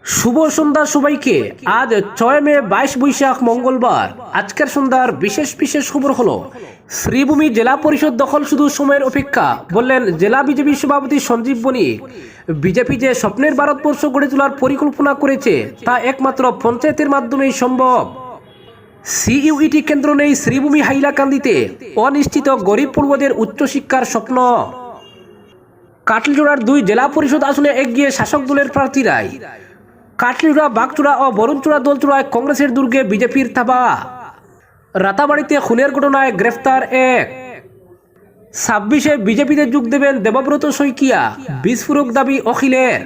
শুভ সন্ধ্যা সবাইকে। আজ 6 মে 22 বৈশাখ মঙ্গলবার। আজকের সন্ধ্যার বিশেষ বিশেষ খবর হলো শ্রীভূমি জেলা পরিষদ দখল শুধু সময়ের অপেক্ষা, বললেন জেলা বিজেপি সভাপতি সঞ্জীব বণিক। বিজেপি যে স্বপ্নের ভারতবর্ষ গড়ে তোলার পরিকল্পনা করেছে তা একমাত্র পঞ্চায়েতের মাধ্যমেই সম্ভব। সিইউইটি কেন্দ্র নেই শ্রীভূমি হাইলাকান্দিতে, অনিশ্চিত গরিব পড়ুয়াদের উচ্চশিক্ষার স্বপ্ন। কাটলিজোড়ার 2 জেলা পরিষদ আসনে এগিয়ে শাসক দলের প্রার্থীরাই। কাটলিজোড়া, বাগচুড়া ও বরুণচুড়া দলচুড়ায় কংগ্রেসের দুর্গে বিজেপির থাবা। রাতাবাড়িতে খুনের ঘটনায় গ্রেফতার 1। 26-এ বিজেপিতে যোগ দেবেন দেবব্রত শইকিয়া, বিস্ফোরক দাবি অখিলের।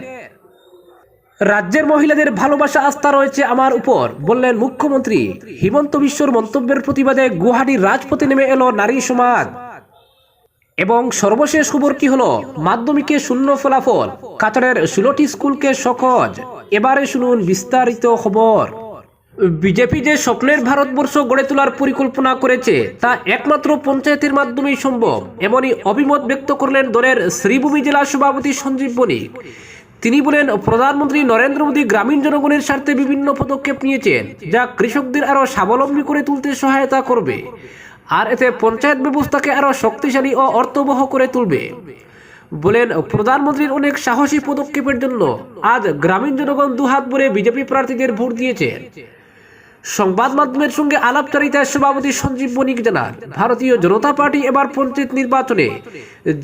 রাজ্যের মহিলাদের ভালোবাসা আস্থা রয়েছে আমার উপর, বললেন মুখ্যমন্ত্রী। হিমন্ত বিশ্বর মন্তব্যের প্রতিবাদে গুয়াহাটির রাজপথে নেমে এলো নারী সমাজ। এবং সর্বশেষ খবর কি হলো মাধ্যমিকে শূন্য ফলাফল, কাতারের 16টি স্কুলকে সকজ। এবারে শুনুন বিস্তারিত খবর। বিজেপি যে স্বপ্নের ভারতবর্ষ গড়ে তোলার পরিকল্পনা করেছে তা একমাত্র পঞ্চায়েতের মাধ্যমেই সম্ভব, এমনই অভিমত ব্যক্ত করলেন দলের শ্রীভূমি জেলা সভাপতি সঞ্জীব বণিক। তিনি বলেন, প্রধানমন্ত্রী নরেন্দ্র মোদী গ্রামীণ জনগণের স্বার্থে বিভিন্ন পদক্ষেপ নিয়েছেন যা কৃষকদের আরও স্বাবলম্বী করে তুলতে সহায়তা করবে, আর এতে পঞ্চায়েত ব্যবস্থাকে আরও শক্তিশালী ও অর্থবহ করে তুলবে। বলেন, প্রধানমন্ত্রীর অনেক সাহসী পদক্ষেপের জন্য আজ গ্রামীণ জনগণ দুহাত ভরে বিজেপি প্রার্থীদের ভোট দিয়েছে। সংবাদ মাধ্যমের সঙ্গে আলাপচারিতায় সভাপতি সঞ্জীব বণিক জানান, ভারতীয় জনতা পার্টি এবার পঞ্চায়েত নির্বাচনে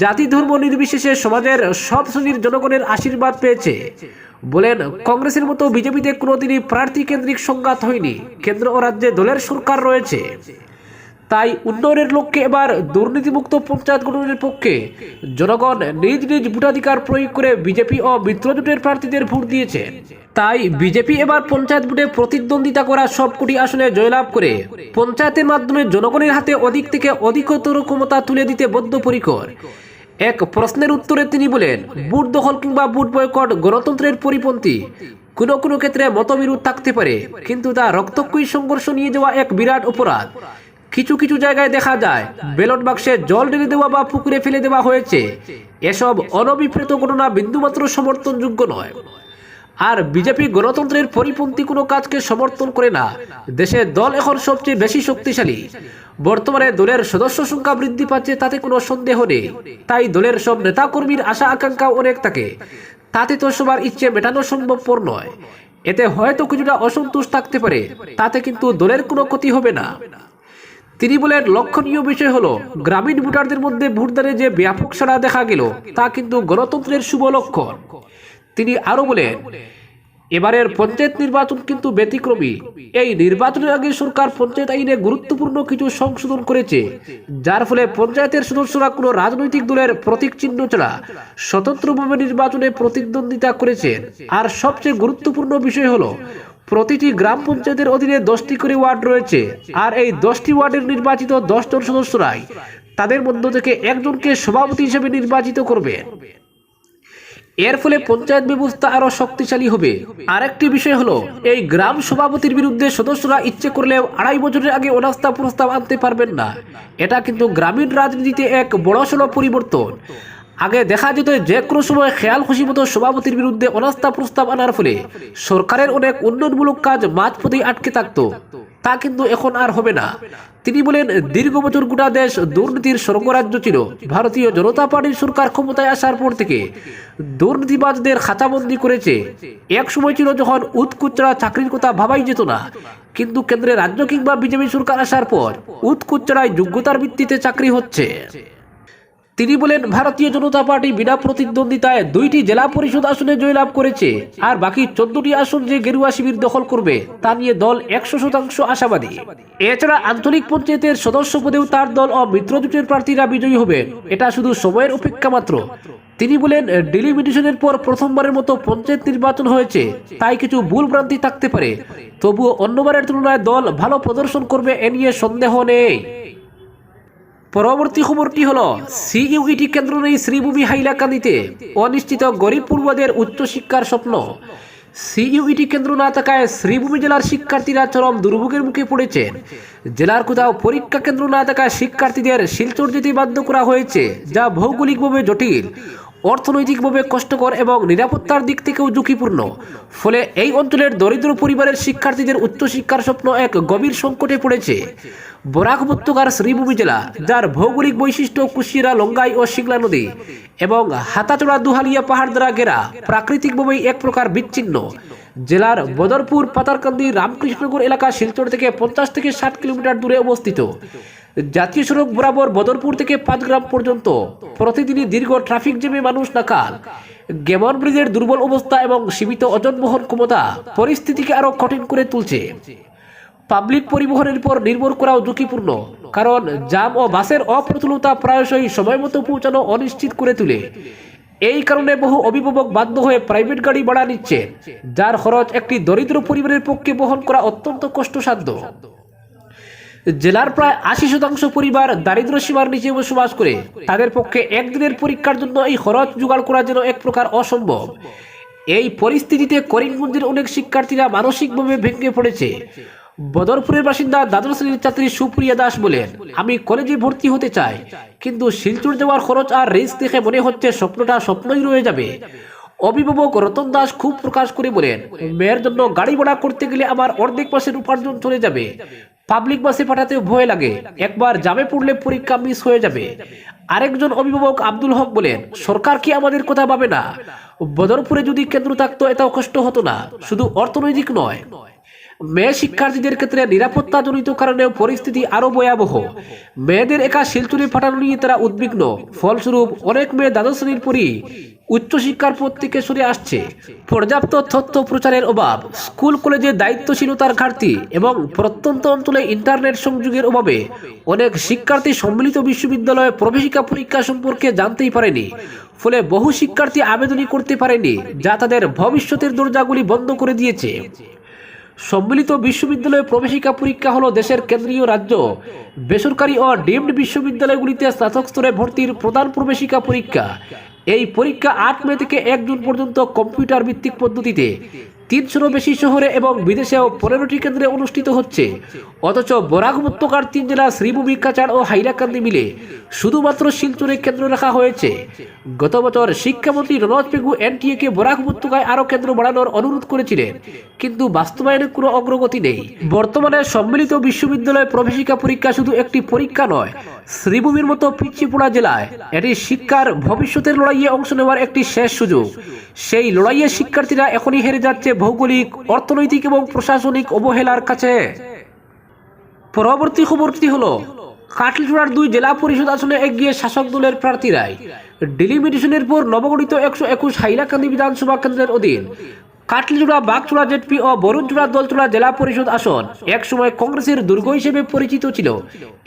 জাতি ধর্ম নির্বিশেষে সমাজের সব শ্রেণীর জনগণের আশীর্বাদ পেয়েছে। বলেন, কংগ্রেসের মতো বিজেপিতে কোনোদিনই প্রার্থী কেন্দ্রিক সংঘাত হয়নি। কেন্দ্র ও রাজ্যে দলের সরকার রয়েছে, তাই উন্নয়নের লক্ষ্যে এবার দুর্নীতিমুক্ত পঞ্চায়েত গঠনের পক্ষে জনগণ নিজ নিজ ভোটাধিকার প্রয়োগ করে বিজেপি ও মিত্রজোটের প্রার্থীদের ভোট দিয়েছে। তাই বিজেপি এবার পঞ্চায়েত ভোটে প্রতিদ্বন্দ্বিতা করা সবকটি আসনে জয়লাভ করে পঞ্চায়েতের মাধ্যমে জনগণের হাতে অধিক থেকে অধিকতর ক্ষমতা তুলে দিতে বদ্ধপরিকর। এক প্রশ্নের উত্তরে তিনি বলেন, ভোট দখল কিংবা ভোট বয়কট গণতন্ত্রের পরিপন্থী। কোনো কোনো ক্ষেত্রে মতবিরোধ থাকতে পারে, কিন্তু তা রক্তক্ষয়ী সংঘর্ষ নিয়ে যাওয়া এক বিরাট অপরাধ। কিছু কিছু জায়গায় দেখা যায় ব্যালট বাক্সে জল ঢেলে দেওয়া বা পুকুরে ফেলে দেওয়া হয়েছে। এসব অনভিপ্রেত ঘটনা বিন্দুমাত্র সমর্থনযোগ্য নয়। আর বিজেপি গণতন্ত্রের পরিপন্থী কোনো কাজকে সমর্থন করে না। দেশের দল এখন সবচেয়ে বেশি শক্তিশালী। বর্তমানে দলের সদস্য সংখ্যা বৃদ্ধি পাচ্ছে, তাতে কোনো সন্দেহ নেই। তাই দলের সব নেতাকর্মীর আশা আকাঙ্ক্ষা অনেক থাকে, তাতে তো সবার ইচ্ছে মেটানো সম্ভবপর নয়। এতে হয়তো কিছুটা অসন্তোষ থাকতে পারে, তাতে কিন্তু দলের কোনো ক্ষতি হবে না। তিনি বলেন, লক্ষণীয় বিষয় হলো গ্রামীণ ভোটারদের মধ্যে ভোটদানে যে ব্যাপক সাড়া দেখা গেল তা কিন্তু গণতন্ত্রের শুভ লক্ষণ। তিনি আরো বলেন, এবারের পঞ্চায়েত নির্বাচন কিন্তু ব্যতিক্রমী। এই নির্বাচনের আগে সরকার পঞ্চায়েত আইনে গুরুত্বপূর্ণ কিছু সংশোধন করেছে, যার ফলে পঞ্চায়েতের সদস্যরা কোনো রাজনৈতিক দলের প্রতীক চিহ্ন ছাড়া স্বতন্ত্রভাবে নির্বাচনে প্রতিদ্বন্দ্বিতা করেছেন। আর সবচেয়ে গুরুত্বপূর্ণ বিষয় হলো প্রতিটি গ্রাম পঞ্চায়েতের অধীনে 10টি করে ওয়ার্ড রয়েছে, আর এই 10টি ওয়ার্ডের নির্বাচিত 10 জন সদস্যরাই তাদের মধ্য থেকে একজনকে সভাপতি হিসেবে নির্বাচিত করবেন। এর ফলে পঞ্চায়েত ব্যবস্থা আরো শক্তিশালী হবে। আরেকটি বিষয় হলো, এই গ্রাম সভাপতির বিরুদ্ধে সদস্যরা ইচ্ছে করলেও 2.5 বছরের আগে অনাস্থা প্রস্তাব আনতে পারবেন না। এটা কিন্তু গ্রামীণ রাজনীতিতে এক বড়সড় পরিবর্তন। আগে দেখা যেত যে কোনো সময় খেয়াল খুশি মতো সভাপতির বিরুদ্ধে অনাস্থা প্রস্তাব আনার ফলে সরকারের অনেক উন্নয়নমূলক কাজ মাঝপথেই আটকে থাকতো। তা কিন্তু এখন আর হবে না। তিনি বলেন, দীর্ঘ বছর গোটা দেশ দুর্নীতির স্বর্গরাজ্য ছিল। ভারতীয় জনতা পার্টির সরকার ক্ষমতায় আসার পর থেকে দুর্নীতিবাজদের খাঁচাবন্দি করেছে। এক সময় ছিল যখন উৎকুচ্চড়া চাকরির কথা ভাবাই যেত না, কিন্তু কেন্দ্রে রাজ্য কিংবা বিজেপি সরকার আসার পর উৎকুচ্চড়ায় যোগ্যতার ভিত্তিতে চাকরি হচ্ছে। তিনি বলেন, ভারতীয় জনতা পার্টি বিনা প্রতিদ্বন্দ্বিতায় 2টি জেলা পরিষদ আসনে জয়লাভ করেছে, আর বাকি 14টি আসন যে গেরুয়া শিবির দখল করবে তা নিয়ে দল 100% আশাবাদী। এছাড়া আঞ্চলিক পঞ্চায়েতের সদস্য পদেও তার দল ও মিত্রজোটের প্রার্থীরা বিজয়ী হবেন। এটা শুধু সময়ের অপেক্ষা মাত্র। তিনি বলেন, ডিলিমিটেশনের পর প্রথমবারের মতো পঞ্চায়েত নির্বাচন হয়েছে, তাই কিছু ভুল ভ্রান্তি থাকতে পারে, তবুও অন্যবারের তুলনায় দল ভালো প্রদর্শন করবে, এ নিয়ে সন্দেহ নেই। পরবর্তী খবরটি হলো, সিইউইটি কেন্দ্র নেই শ্রীভূমি হাইলাকান্দিতে, অনিশ্চিত গরিব পড়ুয়াদের উচ্চশিক্ষার স্বপ্ন। সিইউইটি কেন্দ্র না থাকায় শ্রীভূমি জেলার শিক্ষার্থীরা চরম দুর্ভোগের মুখে পড়েছেন। জেলার কোথাও পরীক্ষা কেন্দ্র না থাকায় শিক্ষার্থীদের শিলচর যেতে বাধ্য করা হয়েছে, যা ভৌগোলিকভাবে জটিল। অর্থনৈতিকভাবে কষ্টকর এবং নিরাপত্তার দিক থেকেও ঝুঁকিপূর্ণ। ফলে এই অঞ্চলের দরিদ্র পরিবারের শিক্ষার্থীদের উচ্চশিক্ষার স্বপ্ন এক গভীর সংকটে পড়েছে। বরাক উপত্যকার শ্রীভূমি জেলা, যার ভৌগোলিক বৈশিষ্ট্য কুশিয়ারা, লঙ্গাই ও সিংলা নদী এবং হাতাচড়া দুহালিয়া পাহাড় দ্বারা ঘেরা, প্রাকৃতিকভাবেই এক প্রকার বিচ্ছিন্ন। জেলার বদরপুর, পাতারকান্দি, রামকৃষ্ণনগর এলাকা শিলচর থেকে 50 থেকে 60 কিলোমিটার দূরে অবস্থিত। জাতীয় সড়ক বরাবর বদরপুর থেকে 5 গ্রাম পর্যন্ত প্রতিদিনই দীর্ঘ ট্রাফিক জ্যামে মানুষ নাকাল। গেমন ব্রিজের দুর্বল অবস্থা এবং সীমিত ওজন বহন ক্ষমতা পরিস্থিতিকে আরো কঠিন করে তুলছে। পাবলিক পরিবহনের উপর নির্ভর করাও ঝুঁকিপূর্ণ, কারণ জাম ও বাসের অপ্রতুলতা প্রায়শই সময় মতো পৌঁছানো অনিশ্চিত করে তোলে। এই কারণে বহু অভিভাবক বাধ্য হয়ে প্রাইভেট গাড়ি ভাড়া নিচ্ছে, যার খরচ একটি দরিদ্র পরিবারের পক্ষে বহন করা অত্যন্ত কষ্টসাধ্য। জেলার প্রায় 80% পরিবার দারিদ্র সীমার নিচে বসবাস করে। তাদের পক্ষে একদিনের পরীক্ষার জন্য এই খরচ জোগাড় করা যেন এক প্রকার অসম্ভব। এই পরিস্থিতিতে করিমগঞ্জের অনেক শিক্ষার্থীরা মানসিকভাবে ভেঙে পড়েছে। বদরপুরের বাসিন্দা দ্বাদশ শ্রেণীর ছাত্রী সুপ্রিয়া দাস বলেন, আমি কলেজে ভর্তি হতে চাই, কিন্তু শিলচর যাওয়ার খরচ আর রিস্ক দেখে মনে হচ্ছে স্বপ্নটা স্বপ্নই রয়ে যাবে। অভিভাবক রতন দাস খুব প্রকাশ করে বলেন, মেয়ের জন্য গাড়ি ভাড়া করতে গেলে আমার অর্ধেক মাসের উপার্জন চলে যাবে। পাবলিক বাসে পাঠাতে ভয় লাগে, একবার জামে পড়লে পরীক্ষা মিস হয়ে যাবে। আরেকজন অভিভাবক আব্দুল হক বলেন, সরকার কি আমাদের কথা ভাবে না? বদরপুরে যদি কেন্দ্র থাকতো এটাও কষ্ট হতো না। শুধু অর্থনৈতিক নয়, মেয়ে শিক্ষার্থীদের ক্ষেত্রে নিরাপত্তাজনিত কারণেও পরিস্থিতি আরো ভয়াবহ। মেয়েদের একা শিলচরে পাঠানো নিয়ে তারা উদ্বিগ্ন। ফলস্বরূপ অনেক মেয়ে দ্বাদশ শ্রেণীর পরই উচ্চশিক্ষার পথ থেকে সরে আসছে। পর্যাপ্ত তথ্য প্রচারের অভাব, স্কুল কলেজে দায়িত্বশীলতার ঘাটতি এবং প্রত্যন্ত অঞ্চলে ইন্টারনেট সংযোগের অভাবে অনেক শিক্ষার্থী সম্মিলিত বিশ্ববিদ্যালয়ে প্রবেশিকা পরীক্ষা সম্পর্কে জানতেই পারেনি। ফলে বহু শিক্ষার্থী আবেদনই করতে পারেনি, যা তাদের ভবিষ্যতের দরজাগুলি বন্ধ করে দিয়েছে। সম্মিলিত বিশ্ববিদ্যালয়ে প্রবেশিকা পরীক্ষা হলো দেশের কেন্দ্রীয়, রাজ্য, বেসরকারি ও ডিমড বিশ্ববিদ্যালয়গুলিতে স্নাতক স্তরে ভর্তির প্রধান প্রবেশিকা পরীক্ষা। এই পরীক্ষা 8 মে থেকে 1 জুন পর্যন্ত কম্পিউটার ভিত্তিক পদ্ধতিতে 300-ও বেশি শহরে এবং বিদেশেও 15টি কেন্দ্রে অনুষ্ঠিত হচ্ছে। অথচ বরাক উপত্যকার 3 জেলা শ্রীভূমি, কাছাড় ও হাইলাকান্দি মিলে শুধুমাত্র শিলচরে কেন্দ্র রাখা হয়েছে। গত বছর শিক্ষামন্ত্রী রনজ পেগু এনটিএ-কে বরাক উপত্যকায় আরও কেন্দ্র বাড়ানোর অনুরোধ করেছিলেন, কিন্তু বাস্তবায়নে কোনো অগ্রগতি নেই। বর্তমানে সম্মিলিত বিশ্ববিদ্যালয় প্রবেশিকা পরীক্ষা শুধু একটি পরীক্ষা নয়, শ্রীভূমির মতো পিছিয়ে পড়া জেলায় এটি শিক্ষার ভবিষ্যতের লড়াইয়ে অংশ নেওয়ার একটি শেষ সুযোগ। সেই লড়াইয়ে শিক্ষার্থীরা এখনই হেরে যাচ্ছে ভৌগোলিক, অর্থনৈতিক এবং প্রশাসনিক অবহেলার কাছে। পরবর্তী খবরটি হলো, কাটলিচুড়ার 2 জেলা পরিষদ আসনে এগিয়ে শাসক দলের প্রার্থীরাই। ডিলিমিটেশনের পর নবগঠিত 121 হাইলাকান্দি বিধানসভা কেন্দ্রের অধীন কাটলিচুড়া, বাগচুড়া জেডপি ও বরুণচুড়া দলচুড়া জেলা পরিষদ আসন একসময় কংগ্রেসের দুর্গ হিসেবে পরিচিত ছিল।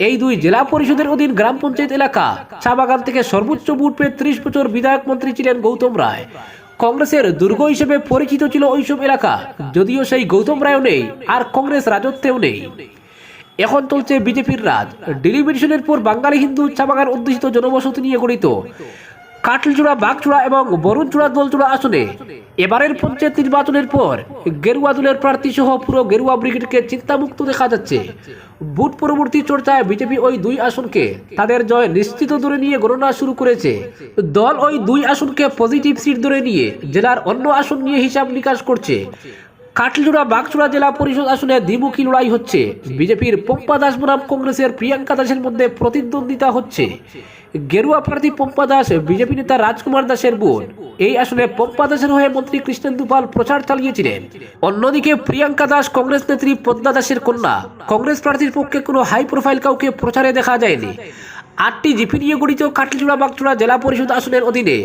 এই 2 জেলা পরিষদের অধীন গ্রাম পঞ্চায়েত এলাকা চা বাগান থেকে সর্বোচ্চ ভোট পেয়ে 30 বছর বিধায়ক মন্ত্রী ছিলেন গৌতম রায়। কংগ্রেসের দুর্গ হিসেবে পরিচিত ছিল ওইসব এলাকা, যদিও সেই গৌতম রায়ও নেই আর কংগ্রেস রাজত্বেও নেই। এখন চলছে বিজেপির রাজ। ডিলিমিটেশনের পর বাঙালি হিন্দু চা বাগান অধ্যুষিত জনবসতি নিয়ে গঠিত কাটলিচুড়া, বাগচুড়া এবং বরুণচুড়া দলচুড়া আসনে এবারের পঞ্চায়েত নির্বাচনের পর গেরুয়া দলের প্রার্থী সহ পুরো গেরুয়া ব্রিগেডকে চিন্তামুক্ত দেখা যাচ্ছে। ভোট পরবর্তী চর্চায় বিজেপি ওই 2 আসনকে তাদের জয় নিশ্চিত ধরে নিয়ে গণনা শুরু করেছে। দল ওই 2 আসনকে পজিটিভ সিট ধরে নিয়ে জেলার অন্য আসন নিয়ে হিসাব নিকাশ করছে। কাটলিচুড়া, বাগচুড়া জেলা পরিষদ আসনে দ্বিমুখী লড়াই হচ্ছে। বিজেপির পম্পা দাস বনাম কংগ্রেসের প্রিয়াঙ্কা দাসের মধ্যে প্রতিদ্বন্দ্বিতা হচ্ছে। গেরুয়া প্রার্থী পম্পা দাস বিজেপি নেতা রাজকুমার দাসের বোন। এই আসনে পম্পা দাসের হয়ে মন্ত্রী কৃষ্ণেন্দু পাল প্রচার চালিয়েছিলেন। অন্যদিকে প্রিয়াঙ্কা দাস কংগ্রেস নেত্রী পদ্মা দাসের কন্যা। কংগ্রেস প্রার্থীর পক্ষে কোনো হাই প্রোফাইল কাউকে প্রচারে দেখা যায়নি। 8টি জিপি নিয়ে গঠিত কাটলিচুড়া, বাগচুড়া জেলা পরিষদ আসনের অধীনে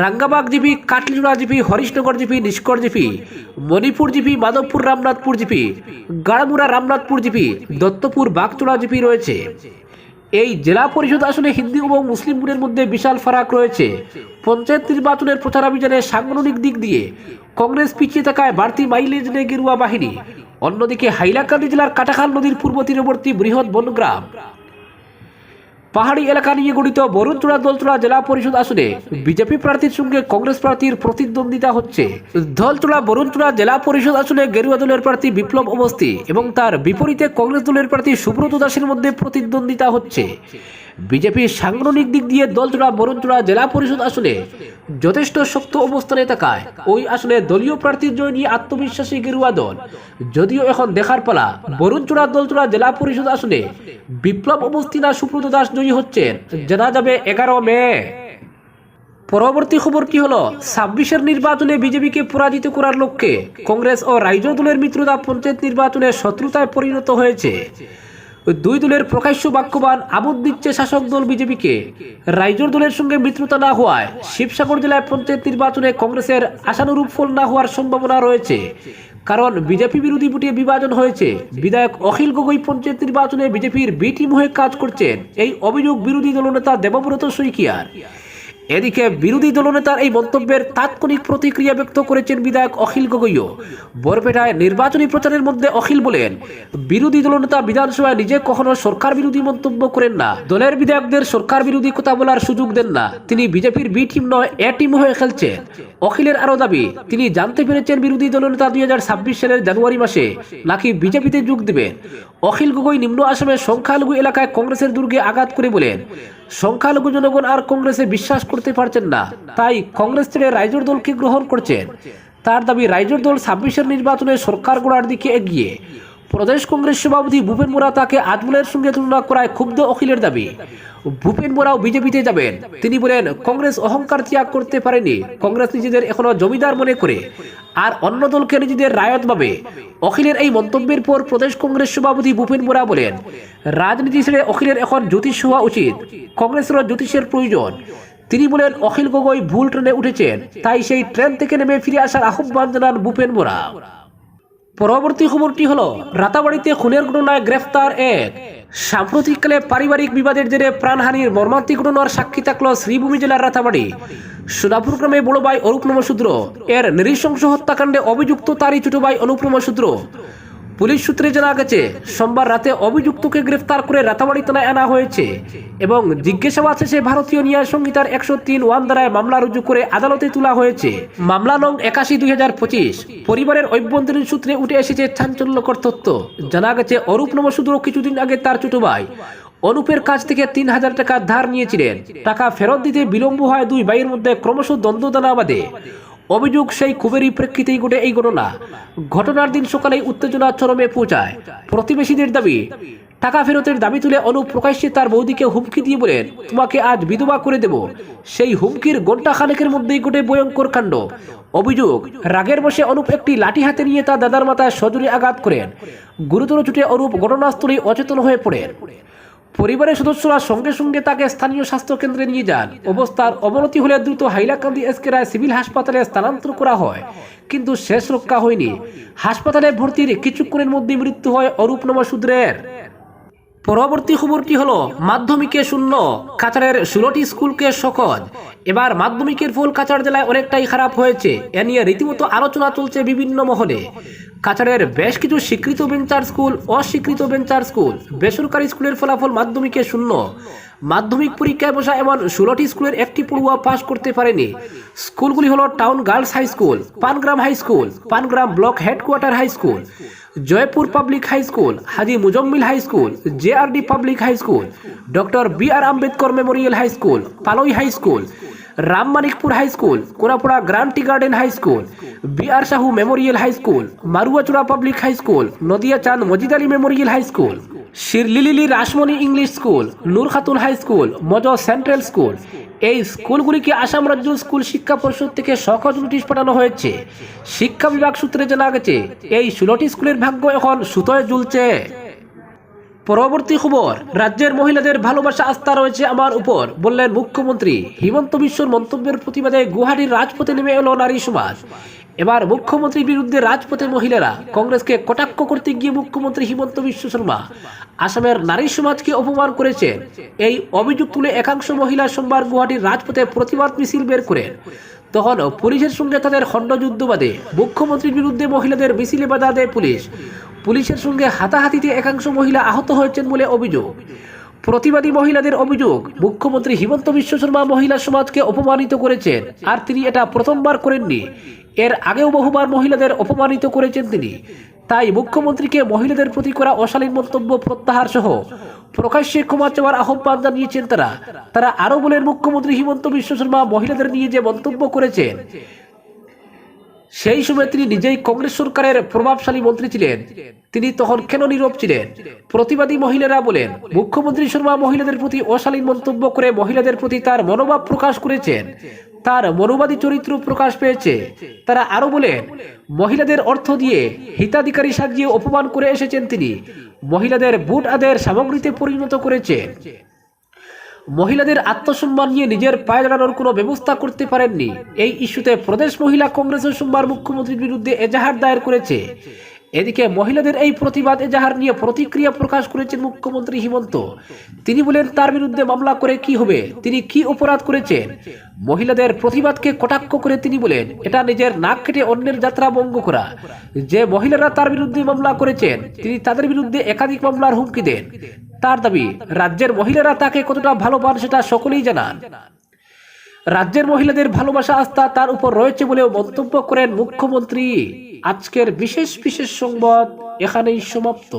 Rangabag GP, Katlichhara GP, Harishnagar GP, Nishkar GP, Manipur GP, Madhabpur Ramnathpur GP, Garmura Ramnathpur GP, Duttapur Bagchura GP রয়েছে। এই জেলা পরিষদ আসনে হিন্দু এবং মুসলিম ভোটের মধ্যে বিশাল ফারাক রয়েছে। পঞ্চায়েত নির্বাচনের প্রচারাভিযানে সাংগঠনিক দিক দিয়ে কংগ্রেস পিছিয়ে থাকায় বাড়তি মাইলেজ নেয় গেরুয়া বাহিনী। অন্যদিকে হাইলাকান্দি জেলার কাটাখাল নদীর পূর্ব তীরবর্তী বৃহৎ বনগ্রাম পাহাড়ি এলাকা নিয়ে গঠিত বরুণচুড়া দলচুড়া জেলা পরিষদ আসনে বিজেপি প্রার্থীর সঙ্গে কংগ্রেস প্রার্থীর প্রতিদ্বন্দ্বিতা হচ্ছে। দলচুড়া বরুণচুড়া জেলা পরিষদ আসনে গেরুয়া দলের প্রার্থী বিপ্লব অবস্থি এবং তার বিপরীতে কংগ্রেস দলের প্রার্থী সুব্রত দাসের মধ্যে প্রতিদ্বন্দ্বিতা হচ্ছে। বিজেপির সাংগঠনিক দিক দিয়ে দলচূড়া বরুণচূড়া জেলা পরিষদ আসনে যথেষ্ট শক্ত অবস্থানে থাকায় ওই আসনে দলীয় প্রার্থীর জয় নিয়ে আত্মবিশ্বাসী গেরুয়া দল। যদিও এখন দেখার পালা বরুণচূড়া দলচূড়া জেলা পরিষদ আসনে বিপ্লব অবস্থি না সুব্রত দাস জয়ী হচ্ছেন, জানা যাবে 11 মে। পরবর্তী খবর কি হলো, 26-এর নির্বাচনে বিজেপিকে পরাজিত করার লক্ষ্যে কংগ্রেস ও রাইজোর দলের মিত্রতা পঞ্চায়েত নির্বাচনে শত্রুতায় পরিণত হয়েছে। দুই দলের প্রকাশ্য বাক্যবান আবদ্ধ দিচ্ছে শাসক দল বিজেপিকে। রাইজোর দলের সঙ্গে মিত্রতা না হওয়ায় শিবসাগর জেলায় পঞ্চায়েত নির্বাচনে কংগ্রেসের আশানুরূপ ফল না হওয়ার সম্ভাবনা রয়েছে, কারণ বিজেপি বিরোধী ভোটে বিভাজন হয়েছে। বিধায়ক অখিল গগৈ পঞ্চায়েত নির্বাচনে বিজেপির বি টিম হয়ে কাজ করছেন, এই অভিযোগ বিরোধী দলনেতা দেবব্রত শইকিয়ার। এদিকে বিরোধী দলনেতার এই মন্তব্যের তাৎক্ষণিক প্রতিক্রিয়া ব্যক্ত করেছেন বিধায়ক অখিল গগৈও। বরপেটায় নির্বাচনী প্রচারের মধ্যে অখিল বলেন, বিরোধী দলনেতা বিধানসভায় নিজে কখনো সরকার বিরোধী মন্তব্য করেন না, দলের বিধায়কদের সরকার বিরোধী কথা বলার সুযোগ দেন না। তিনি বিজেপির বি টিম নয় এ টিম হয়ে খেলছেন। অখিলের আরও দাবি, তিনি জানতে পেরেছেন বিরোধী দলনেতা 2026 সালের জানুয়ারি মাসে নাকি বিজেপিতে যোগ দেবেন। অখিল গগৈ নিম্ন আসামের সংখ্যালঘু এলাকায় কংগ্রেসের দুর্গে আঘাত করে বলেন, সংখ্যালঘু জনগণ আর কংগ্রেসে বিশ্বাস করতে পারছেন না, তাই কংগ্রেস ছেড়ে রাইজোর দলকে গ্রহণ করছেন। তার দাবি, রাইজোর দল 26-এর নির্বাচনে সরকার গড়ার দিকে এগিয়ে। প্রদেশ কংগ্রেস সভাপতি ভূপেন মোরা তাকে আজমলের সঙ্গে তুলনা করায় ক্ষুব্ধ অখিলের দাবি। ভূপেন মোরাও বিজেপিতে যাবেন। তিনি বলেন, কংগ্রেস অহংকার ত্যাগ করতে পারেনি, কংগ্রেস নিজেদের এখনো জমিদার মনে করে আর অন্য দলকে নিজেদের রায়ত ভাবে। অখিলের এই মন্তব্যের পর প্রদেশ কংগ্রেস সভাপতি ভূপেন মোরা বলেন, রাজনীতি ছেড়ে অখিলের এখন জ্যোতিষ হওয়া উচিত, কংগ্রেসেরও জ্যোতিষের প্রয়োজন। তিনি বলেন, অখিল গগৈ ভুল ট্রেনে উঠেছেন, তাই সেই ট্রেন থেকে নেমে ফিরে আসার আহ্বান জানান ভূপেন মোরা। পরবর্তী খবরটি হলো, রাতাবাড়িতে খুনের ঘটনায় গ্রেফতার এক। সাম্প্রতিককালে পারিবারিক বিবাদের জেরে প্রাণহানির মর্মান্তিক ঘটনার সাক্ষী থাকল শ্রীভূমি জেলার রাতাবাড়ি। সোনাপুর গ্রামে বড় ভাই অরূপ নমশূদ্র এর নৃশংস হত্যাকাণ্ডে অভিযুক্ত তারই ছোট ভাই অনুপ নমশূদ্র। পুলিশ সূত্রে জানা গেছে, সোমবার রাতে অভিযুক্তকে গ্রেফতার করে রাতাবাড়ি থানায় আনা হয়েছে এবং জিজ্ঞাসাবাদ শেষে ভারতীয় ন্যায় সংহিতার 103(1) ধারায় মামলা রুজু করে আদালতে তোলা হয়েছে। মামলা নং 81/2025। পরিবারের অভ্যন্তরীণ সূত্রে উঠে এসেছে চাঞ্চল্যকর তথ্য। জানা গেছে, অরূপ নমশূদ্র কিছুদিন আগে তার ছোট ভাই অনুপের কাছ থেকে 3000 টাকা ধার নিয়েছিলেন। টাকা ফেরত দিতে বিলম্ব হয় দুই ভাইয়ের মধ্যে ক্রমশ দ্বন্দ্ব দানা বাঁধে। অভিযোগ, সেই ক্ষোভেরই প্রেক্ষিতেই ঘটে এই ঘটনা। ঘটনার দিন সকালেই উত্তেজনা চরমে পৌঁছায়। প্রতিবেশীদের দাবি, টাকা ফেরতের দাবি তুলে অনুপ প্রকাশ্যে তার বৌদিকে হুমকি দিয়ে বলেন, তোমাকে আজ বিধবা করে দেব। সেই হুমকির ঘণ্টা খানেকের মধ্যেই ঘটে ভয়ঙ্কর কাণ্ড। অভিযোগ, রাগের বশে অনুপ একটি লাঠি হাতে নিয়ে তার দাদার মাথায় সজোরে আঘাত করেন। গুরুতর চোটে অনুপ ঘটনাস্থলেই অচেতন হয়ে পড়েন। পরিবারের সদস্যরা সঙ্গে সঙ্গে তাকে স্থানীয় স্বাস্থ্য কেন্দ্রে নিয়ে যান। অবস্থার অবনতি হলে দ্রুত হাইলাকান্দি এসকে রায় সিভিল হাসপাতালে স্থানান্তর করা হয়, কিন্তু শেষ রক্ষা হয়নি। হাসপাতালে ভর্তির কিছুক্ষণের মধ্যে মৃত্যু হয় অরূপ নমশূদ্রের। পরবর্তী খবরটি হলো, মাধ্যমিকে শূন্য, কাছাড়ের 16টি স্কুলকে শকজ। এবার মাধ্যমিকের ফল কাছাড় জেলায় অনেকটাই খারাপ হয়েছে, এ নিয়ে রীতিমতো আলোচনা চলছে বিভিন্ন মহলে। কাছাড়ের বেশ কিছু স্বীকৃত বেঞ্চার স্কুল, অস্বীকৃত বেঞ্চার স্কুল, বেসরকারি স্কুলের ফলাফল মাধ্যমিকে শূন্য। মাধ্যমিক পরীক্ষায় বসা এমন 16টি স্কুলের একটি পড়ুয়া পাস করতে পারেনি। স্কুলগুলি হলো town girls high school, Pangram high school, Pangram block headquarter high school, Jaipur public high school, Haji Muzammil high school, JRD public high school, doctor B R. Ambedkar memorial high school, Palai high school, Rammanikpur high school, Konapura grant tea garden high school, B R. Sahu memorial high school, Maruachura public high school, Nadia Chand Majid Ali memorial high school, Shirlili Rasmani English school, Noor Khatun high school, মজ central school. এই স্কুলগুলিকে আসাম রাজ্য school শিক্ষা পরিষদ থেকে সহজ notice পাঠানো হয়েছে। শিক্ষা বিভাগ সূত্রে জানা গেছে, এই 16টি স্কুলের ভাগ্য এখন সুতোয় ঝুলছে। পরবর্তী খবর, রাজ্যের মহিলাদের ভালোবাসা আস্থা রয়েছে আমার উপর, বললেন মুখ্যমন্ত্রী। হিমন্ত বিশ্বর মন্তব্যের প্রতিবাদে গুয়াহাটির রাজপথে নেমে এলো নারী সমাজ। এবার মুখ্যমন্ত্রীর বিরুদ্ধে রাজপথে মহিলারা। কংগ্রেসকে কটাক্ষ করতে গিয়ে মুখ্যমন্ত্রী হিমন্ত বিশ্ব শর্মা আসামের নারী সমাজকে অপমান করেছেন। এই অভিযোগ তুলে একাংশ মহিলা সোমবার গুয়াহাটির রাজপথে প্রতিবাদ মিছিল বের করেন। তখন পুলিশের সঙ্গে তাদের খণ্ডযুদ্ধ বাঁধে। মুখ্যমন্ত্রীর বিরুদ্ধে মহিলাদের মিছিলে বাধা দেয় পুলিশ। পুলিশের সঙ্গে হাতাহাতিতে একাংশ মহিলা আহত হয়েছেন বলে অভিযোগ। প্রতিবাদী মহিলাদের অভিযোগ, মুখ্যমন্ত্রী হিমন্ত বিশ্ব শর্মা মহিলা সমাজকে অপমানিত করেছেন, আর তিনি এটা প্রথমবার করেননি, এর আগেও বহুবার মহিলাদের অপমানিত করেছেন তিনি। তাই মুখ্যমন্ত্রীকে মহিলাদের প্রতি করা অশালীন মন্তব্য প্রত্যাহার সহ প্রকাশ্যে ক্ষমা চাওয়ার আহ্বান জানিয়েছেন তারা আরও বলেন, মুখ্যমন্ত্রী হিমন্ত বিশ্ব শর্মা মহিলাদের নিয়ে যে মন্তব্য করেছেন সেই সময় তিনি নিজেই কংগ্রেস সরকারের প্রভাবশালী মন্ত্রী ছিলেন, তিনি তখন কেন নীরব ছিলেন? প্রতিবাদী মহিলারা বলেন, মুখ্যমন্ত্রী শর্মা মহিলাদের প্রতি অশালীন মন্তব্য করে মহিলাদের প্রতি তার মনোভাব প্রকাশ করেছেন, তার মনোবাদী চরিত্র প্রকাশ পেয়েছে। তারা আরো বলেন, মহিলাদের অর্থ দিয়ে হিতাধিকারী সাজিয়ে অপমান করে এসেছেন তিনি, মহিলাদের ভোট আদায়ের সামগ্রীতে পরিণত করেছেন, মহিলাদের আত্মসম্মান নিয়ে নিজের পায়ে দাঁড়ানোর কোনো ব্যবস্থা করতে পারেননি। এই ইস্যুতে প্রদেশ মহিলা কংগ্রেসের সোমবার মুখ্যমন্ত্রীর বিরুদ্ধে এজাহার দায়ের করেছে। এদিকে মহিলাদের এই প্রতিবাদ এজাহার নিয়ে প্রতিক্রিয়া প্রকাশ করেছেন মুখ্যমন্ত্রী হিমন্ত। তিনি বলেন, তার বিরুদ্ধে মামলা করে কি হবে, তিনি কি অপরাধ করেছেন? মহিলাদের প্রতিবাদকে কটাক্ষ করে তিনি বলেন, এটা নিজের নাক কেটে অন্যের যাত্রা ভঙ্গ করা। যে মহিলারা তার বিরুদ্ধে মামলা করেছেন তিনি তাদের বিরুদ্ধে একাধিক মামলার হুমকি দেন। তার দাবি, রাজ্যের মহিলারা তাকে কতটা ভালোবান সেটা সকলেই জানান। রাজ্যের মহিলাদের ভালোবাসা আস্থা তার উপর রয়েছে বলেও মন্তব্য করেন মুখ্যমন্ত্রী। আজকের বিশেষ সংবাদ এখানেই সমাপ্ত।